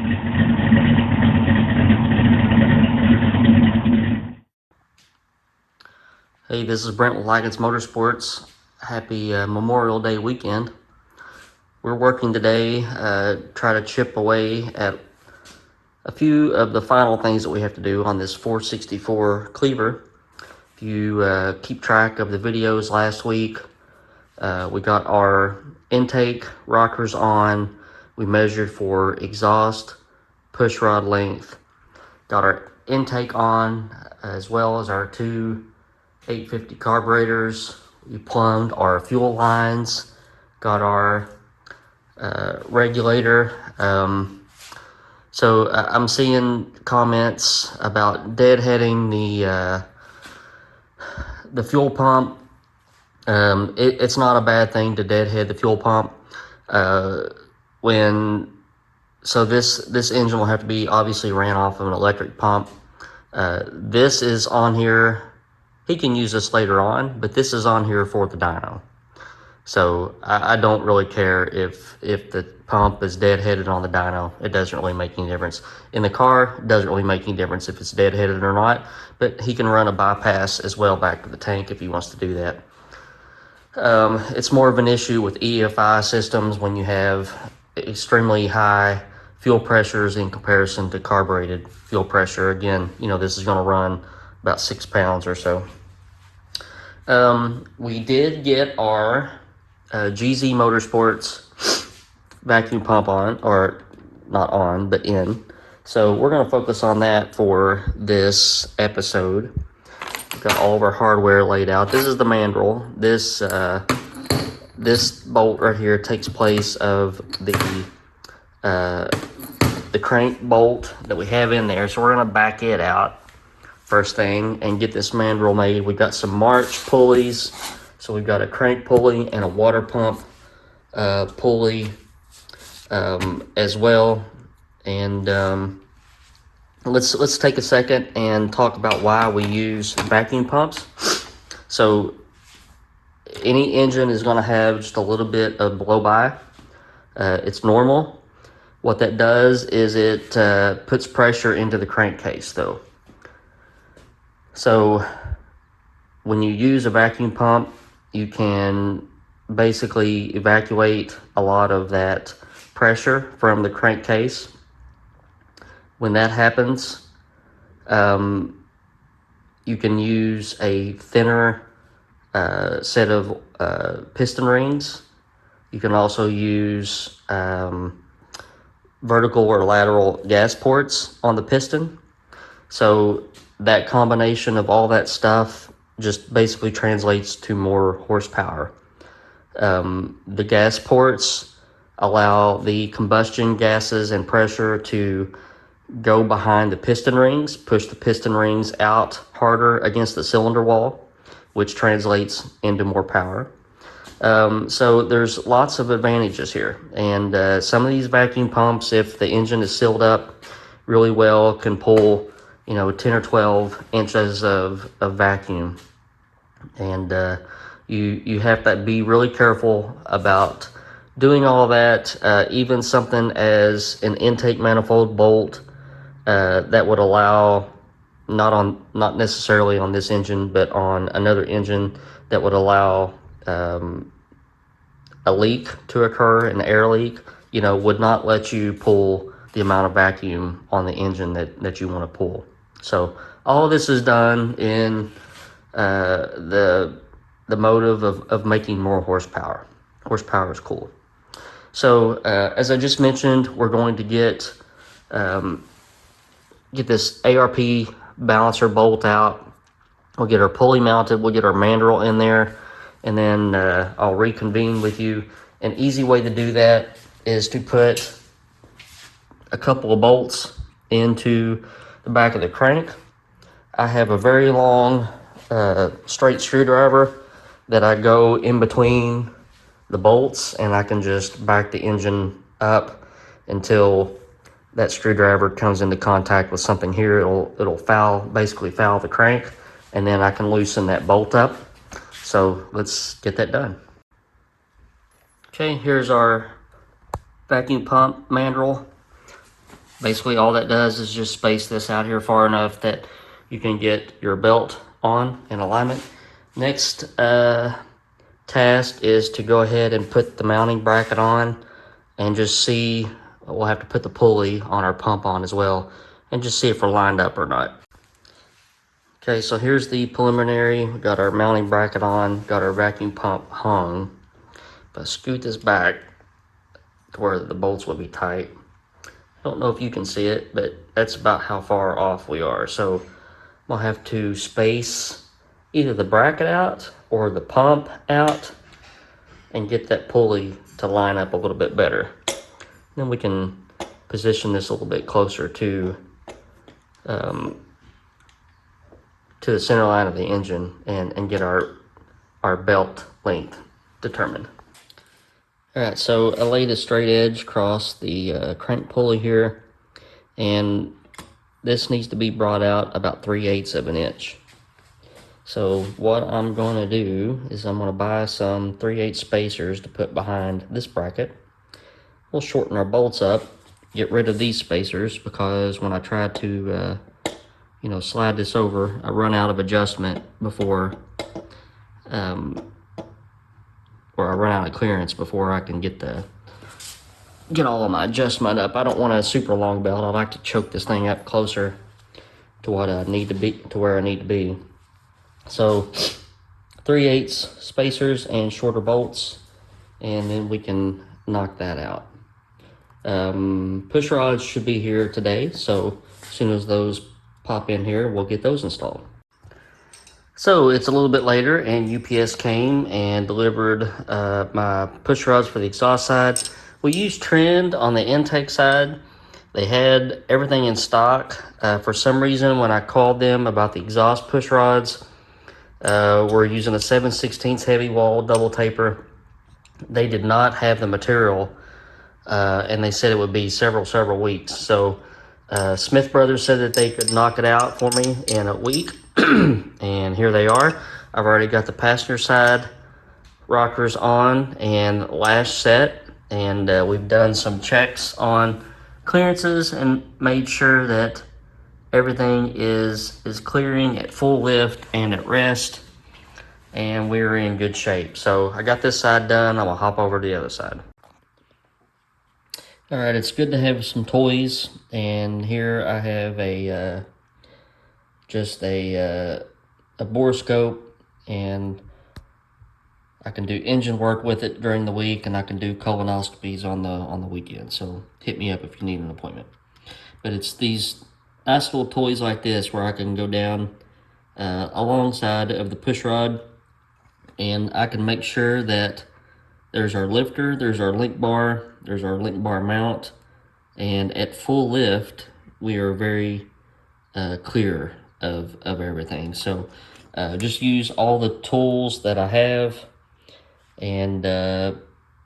Hey, this is Brent with Lykins Motorsports. Happy Memorial Day weekend. We're working today, try to chip away at a few of the final things that we have to do on this 464 Clevor. If you keep track of the videos last week, we got our intake rockers on. We measured for exhaust, push rod length, got our intake on, as well as our two 850 carburetors. We plumbed our fuel lines, got our regulator. So I'm seeing comments about deadheading the fuel pump. It's not a bad thing to deadhead the fuel pump. This engine will have to be obviously ran off of an electric pump. This is on here. He can use this later on, but this is on here for the dyno. So I don't really care if the pump is deadheaded on the dyno. It doesn't really make any difference. In the car, it doesn't really make any difference if it's deadheaded or not, but he can run a bypass as well back to the tank if he wants to do that. It's more of an issue with EFI systems when you have extremely high fuel pressures in comparison to carbureted fuel pressure. Again, this is going to run about 6 pounds or so. We did get our GZ Motorsports vacuum pump on, or not on, but in. So we're going to focus on that for this episode. We've got all of our hardware laid out. This is the mandrel. This bolt right here takes place of the crank bolt that we have in there. So we're going to back it out first thing and get this mandrel made. We've got some March pulleys. So we've got a crank pulley and a water pump pulley as well. And let's take a second and talk about why we use vacuum pumps. So any engine is going to have just a little bit of blow by. It's normal. What that does is it puts pressure into the crankcase though. So when you use a vacuum pump, you can basically evacuate a lot of that pressure from the crankcase. When that happens, you can use a thinner set of piston rings. You can also use vertical or lateral gas ports on the piston. So that combination of all that stuff just basically translates to more horsepower. The gas ports allow the combustion gases and pressure to go behind the piston rings, push the piston rings out harder against the cylinder wall, which translates into more power. So there's lots of advantages here. And some of these vacuum pumps, if the engine is sealed up really well, can pull 10 or 12 inches of vacuum. And you have to be really careful about doing all that. Even something as an intake manifold bolt that would allow, not necessarily on this engine, but on another engine, that would allow a leak to occur, an air leak, would not let you pull the amount of vacuum on the engine that you want to pull. So all of this is done in the motive of making more horsepower. Horsepower is cool. So as I just mentioned, we're going to get this ARP balancer bolt out. We'll get our pulley mounted. We'll get our mandrel in there, and then I'll reconvene with you. An easy way to do that is to put a couple of bolts into the back of the crank. I have a very long straight screwdriver that I go in between the bolts, and I can just back the engine up until that screwdriver comes into contact with something here. It'll basically foul the crank, and then I can loosen that bolt up. So let's get that done. Okay, here's our vacuum pump mandrel. Basically all that does is just space this out here far enough that you can get your belt on in alignment. Next task is to go ahead and put the mounting bracket on and just see. We'll have to put the pulley on our pump on as well and just see if we're lined up or not. Okay, so here's the preliminary. We got our mounting bracket on, got our vacuum pump hung. If I scoot this back to where the bolts will be tight, I don't know if you can see it, but that's about how far off we are. So we'll have to space either the bracket out or the pump out and get that pulley to line up a little bit better. Then we can position this a little bit closer to the center line of the engine and get our belt length determined. All right, so I laid a straight edge across the crank pulley here, and this needs to be brought out about 3/8 of an inch. So what I'm going to do is I'm going to buy some 3/8 spacers to put behind this bracket. We'll shorten our bolts up, get rid of these spacers, because when I try to slide this over, I run out of adjustment before or I run out of clearance before I can get all of my adjustment up. I don't want a super long belt. I like to choke this thing up closer to what I need to be, to where I need to be. So 3/8 spacers and shorter bolts, and then we can knock that out. Push rods should be here today, so as soon as those pop in here, we'll get those installed. So it's a little bit later, and UPS came and delivered my push rods for the exhaust side. We used Trend on the intake side. They had everything in stock. For some reason, when I called them about the exhaust push rods, we're using a 7/16 heavy wall double taper. They did not have the material, and they said it would be several weeks. So Smith Brothers said that they could knock it out for me in a week, and here they are. I've already got the passenger side rockers on and lash set, and we've done some checks on clearances and made sure that everything is clearing at full lift and at rest, and we're in good shape. So I got this side done. I'm gonna hop over to the other side. All right, it's good to have some toys, and here I have a borescope, and I can do engine work with it during the week, and I can do colonoscopies on the weekend. So hit me up if you need an appointment. But it's these nice little toys like this where I can go down alongside of the push rod, and I can make sure that there's our lifter, there's our link bar, there's our link bar mount, and at full lift, we are very clear of everything. So just use all the tools that I have and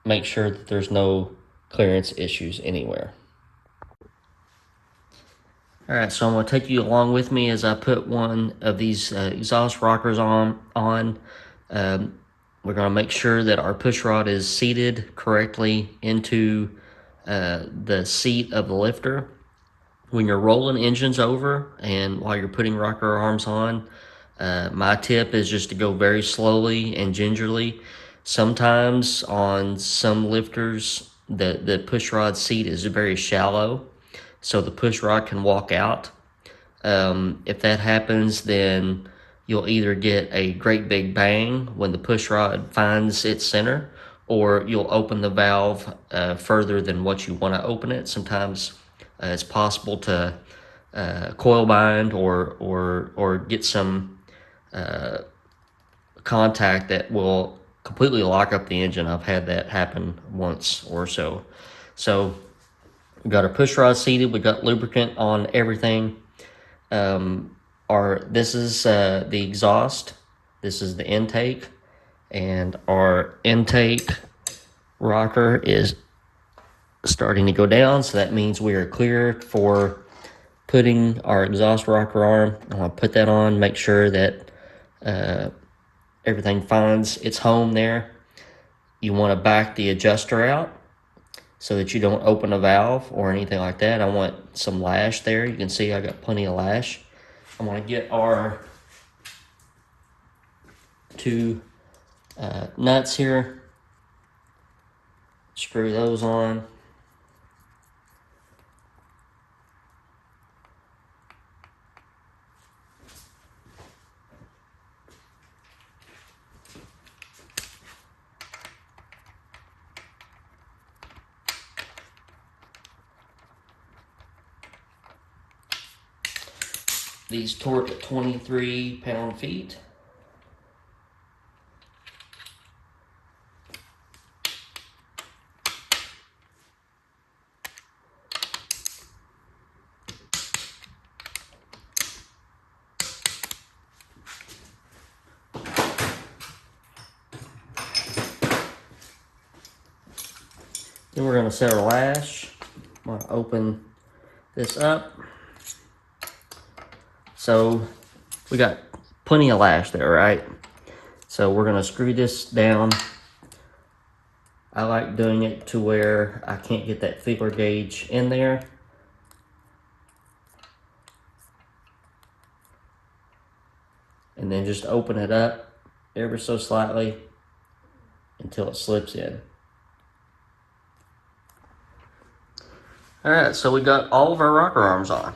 make sure that there's no clearance issues anywhere. All right, so I'm going to take you along with me as I put one of these exhaust rockers on. We're going to make sure that our push rod is seated correctly into the seat of the lifter. When you're rolling engines over and while you're putting rocker arms on, my tip is just to go very slowly and gingerly. Sometimes on some lifters, the push rod seat is very shallow, so the push rod can walk out. If that happens, then you'll either get a great big bang when the push rod finds its center, or you'll open the valve further than what you want to open it. Sometimes it's possible to coil bind or get some contact that will completely lock up the engine. I've had that happen once or so. So we got our push rod seated. We got lubricant on everything. This is the exhaust. This is the intake, and our intake rocker is starting to go down. So that means we are clear for putting our exhaust rocker arm. I'm gonna put that on. Make sure that everything finds its home there. You want to back the adjuster out so that you don't open a valve or anything like that. I want some lash there. You can see I got plenty of lash. I'm going to get our two nuts here, screw those on. These torque at 23 pound-feet. Then we're going to set our lash. I'm going to open this up. So we got plenty of lash there, right? So we're going to screw this down. I like doing it to where I can't get that feeler gauge in there. And then just open it up ever so slightly until it slips in. Alright, so we got all of our rocker arms on.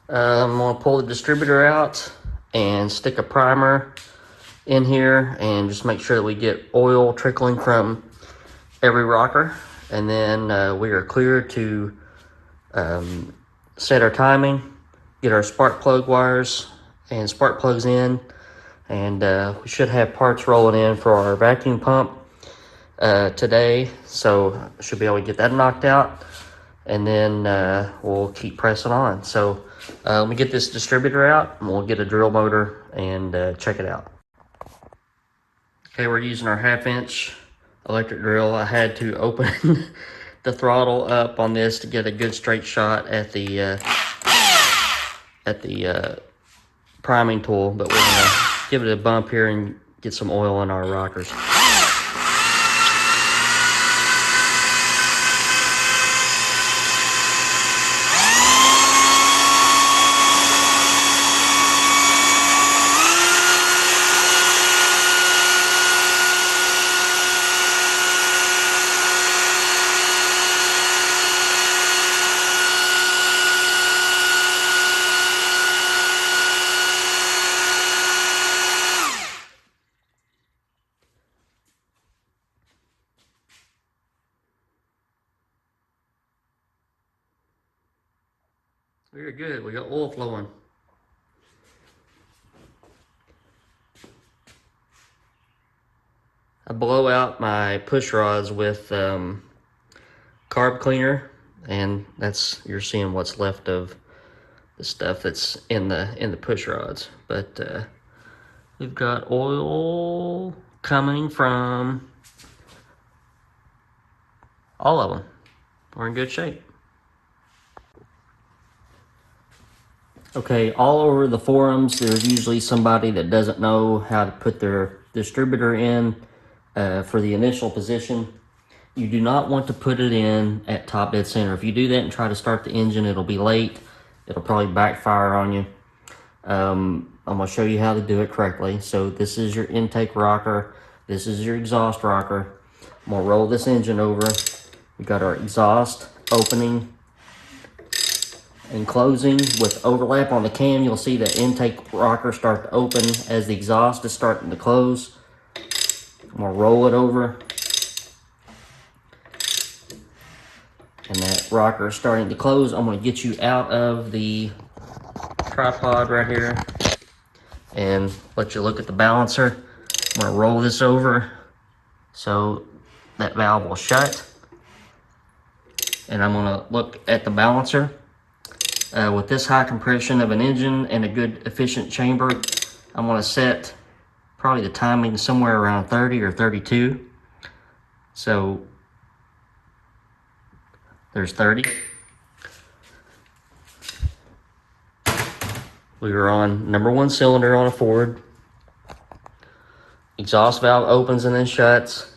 I'm going to pull the distributor out and stick a primer in here and just make sure that we get oil trickling from every rocker. And then we are clear to set our timing, get our spark plug wires and spark plugs in, and we should have parts rolling in for our vacuum pump today, so should be able to get that knocked out, and then we'll keep pressing on. So let me get this distributor out and we'll get a drill motor and check it out. Okay, we're using our 1/2-inch electric drill. I had to open the throttle up on this to get a good straight shot at the priming tool, but we're gonna give it a bump here and get some oil in our rockers. Very good, we got oil flowing. I blow out my push rods with carb cleaner, and you're seeing what's left of the stuff that's in the push rods. But we've got oil coming from all of them. We're in good shape. Okay, all over the forums, there's usually somebody that doesn't know how to put their distributor in for the initial position. You do not want to put it in at top dead center. If you do that and try to start the engine, it'll be late. It'll probably backfire on you. I'm going to show you how to do it correctly. So this is your intake rocker. This is your exhaust rocker. I'm going to roll this engine over. We got our exhaust opening and closing with overlap on the cam. You'll see the intake rocker start to open as the exhaust is starting to close. I'm going to roll it over. And that rocker is starting to close. I'm going to get you out of the tripod right here and let you look at the balancer. I'm going to roll this over so that valve will shut. And I'm going to look at the balancer. With this high compression of an engine and a good efficient chamber, I'm going to set probably the timing somewhere around 30 or 32. So there's 30. We were on number 1 cylinder on a Ford. Exhaust valve opens and then shuts.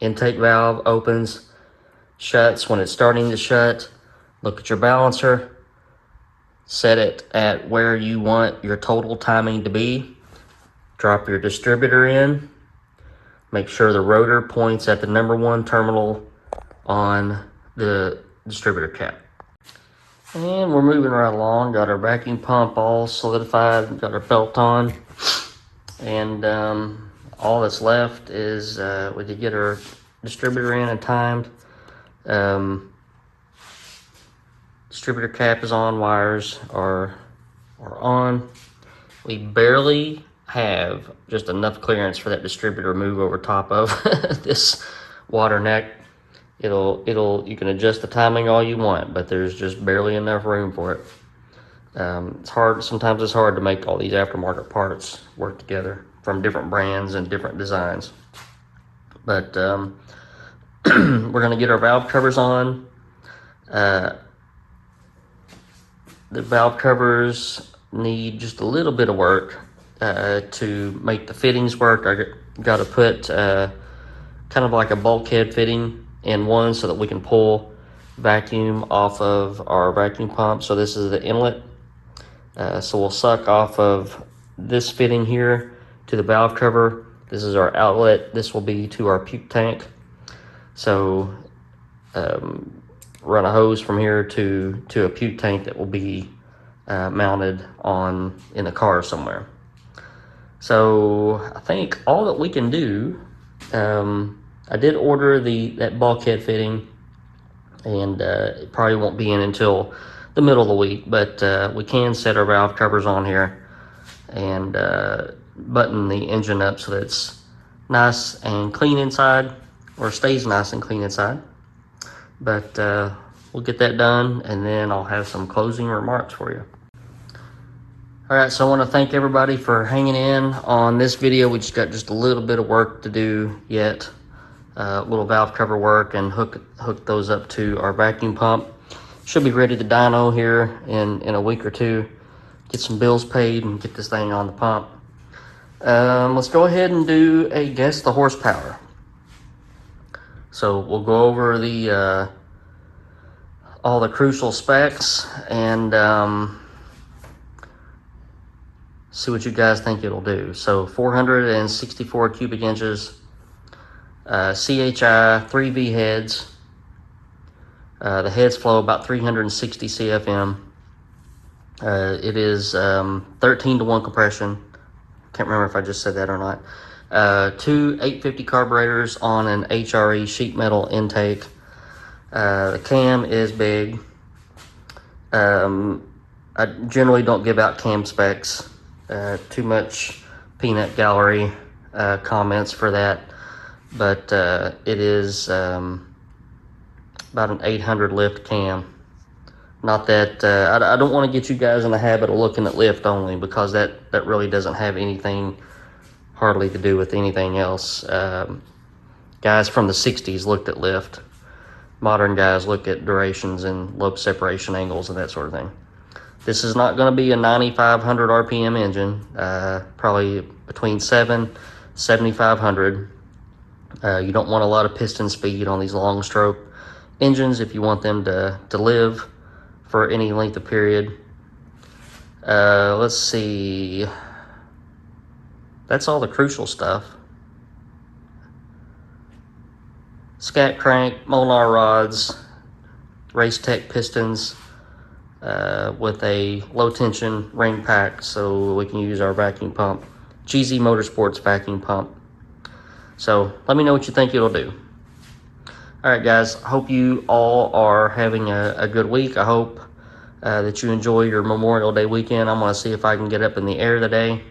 intake valve opens, shuts when it's starting to shut. Look at your balancer, set it at where you want your total timing to be. Drop your distributor in. Make sure the rotor points at the number 1 terminal on the distributor cap. And we're moving right along. Got our vacuum pump all solidified, got our belt on. And all that's left is we did get our distributor in and timed. Distributor cap is on, wires are on. We barely have just enough clearance for that distributor to move over top of this water neck. You can adjust the timing all you want, but there's just barely enough room for it. Sometimes it's hard to make all these aftermarket parts work together from different brands and different designs. But we're gonna get our valve covers on. The valve covers need just a little bit of work to make the fittings work. I got to put kind of like a bulkhead fitting in one so that we can pull vacuum off of our vacuum pump. So this is the inlet. So we'll suck off of this fitting here to the valve cover. This is our outlet. This will be to our puke tank. So run a hose from here to a puke tank that will be mounted on in the car somewhere. So I think all that we can do, I did order that bulkhead fitting, and it probably won't be in until the middle of the week, but we can set our valve covers on here and button the engine up so that it's nice and clean inside, or stays nice and clean inside. But we'll get that done, and then I'll have some closing remarks for you. All right, so I want to thank everybody for hanging in on this video. We just got just a little bit of work to do yet. Little valve cover work, and hook those up to our vacuum pump. Should be ready to dyno here in a week or two. Get some bills paid and get this thing on the pump. Let's go ahead and do a guess the horsepower. So we'll go over all the crucial specs and see what you guys think it'll do. So 464 cubic inches, CHI, 3V heads. The heads flow about 360 CFM. It is 13-to-1 compression. Can't remember if I just said that or not. 2 850 carburetors on an HRE sheet metal intake. The cam is big. I generally don't give out cam specs. Too much peanut gallery comments for that. But it is about an 800 lift cam. Not that I don't want to get you guys in the habit of looking at lift only, because that really doesn't have anything hardly to do with anything else. Guys from the 60s looked at lift. Modern guys look at durations and lobe separation angles and that sort of thing. This is not going to be a 9,500 RPM engine. Probably between 7,500. You don't want a lot of piston speed on these long stroke engines if you want them to live for any length of period. Let's see. That's all the crucial stuff. Scat crank, Molnar rods, Race Tech pistons with a low tension ring pack so we can use our vacuum pump. Lykins Motorsports vacuum pump. So let me know what you think it'll do. All right, guys, hope you all are having a good week. I hope that you enjoy your Memorial Day weekend. I'm going to see if I can get up in the air today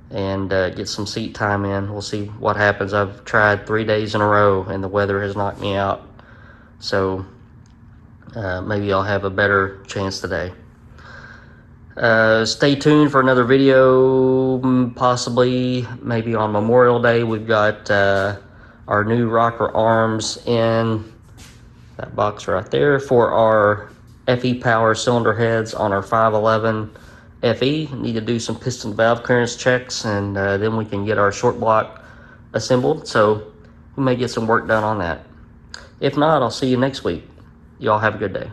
and get some seat time in. We'll see what happens. I've tried 3 days in a row, and the weather has knocked me out. So maybe I'll have a better chance today. Stay tuned for another video, possibly maybe on Memorial Day. We've got our new rocker arms in that box right there for our FE power cylinder heads on our 511 FE. Need to do some piston valve clearance checks, and then we can get our short block assembled. So we may get some work done on that. If not, I'll see you next week. Y'all have a good day.